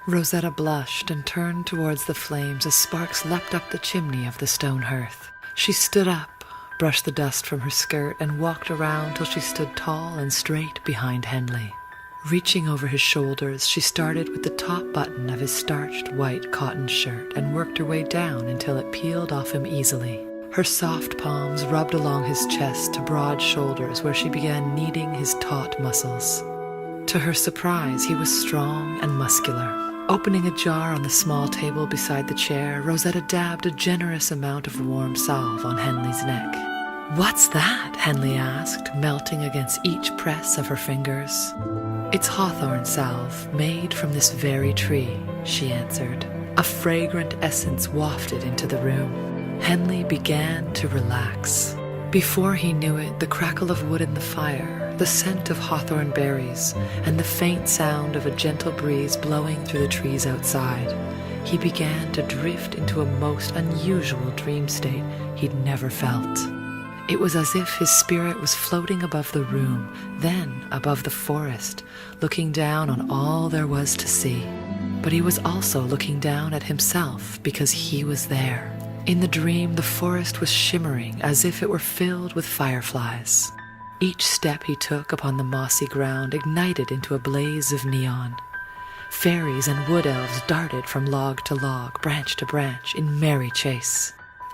Rosetta blushed and turned towards the flames as sparks leapt up the chimney of the stone hearth. She stood up, brushed the dust from her skirt, and walked around till she stood tall and straight behind Henley. Reaching over his shoulders, she started with the top button of his starched white cotton shirt and worked her way down until it peeled off him easily. Her soft palms rubbed along his chest to broad shoulders where she began kneading his taut muscles. To her surprise, he was strong and muscular. Opening a jar on the small table beside the chair, Rosetta dabbed a generous amount of warm salve on Henley's neck. "What's that?" Henley asked, melting against each press of her fingers. "It's hawthorn salve, made from this very tree," she answered. A fragrant essence wafted into the room. Henley began to relax. Before he knew it, the crackle of wood in the fire, the scent of hawthorn berries, and the faint sound of a gentle breeze blowing through the trees outside, he began to drift into a most unusual dream state he'd never felt. It was as if his spirit was floating above the room, then above the forest, looking down on all there was to see. But he was also looking down at himself because he was there. In the dream, the forest was shimmering as if it were filled with fireflies. Each step he took upon the mossy ground ignited into a blaze of neon. Fairies and wood elves darted from log to log, branch to branch, in merry chase.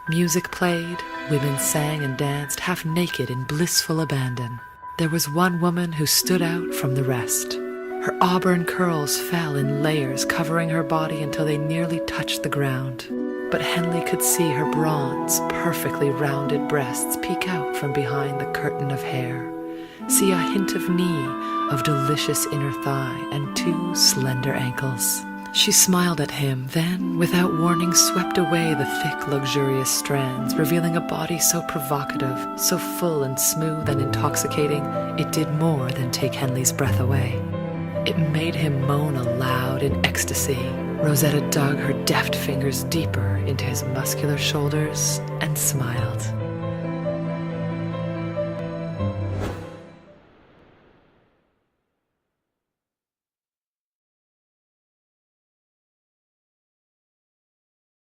Music played, women sang and danced, half naked in blissful abandon. There was one woman who stood out from the rest. Her auburn curls fell in layers, covering her body until they nearly touched the ground. But Henley could see her bronze, perfectly rounded breasts peek out from behind the curtain of hair, see a hint of knee, of delicious inner thigh, and 2 slender ankles. She smiled at him, then, without warning, swept away the thick, luxurious strands, revealing a body so provocative, so full and smooth and intoxicating, it did more than take Henley's breath away. It made him moan aloud in ecstasy. Rosetta dug her deft fingers deeper into his muscular shoulders and smiled.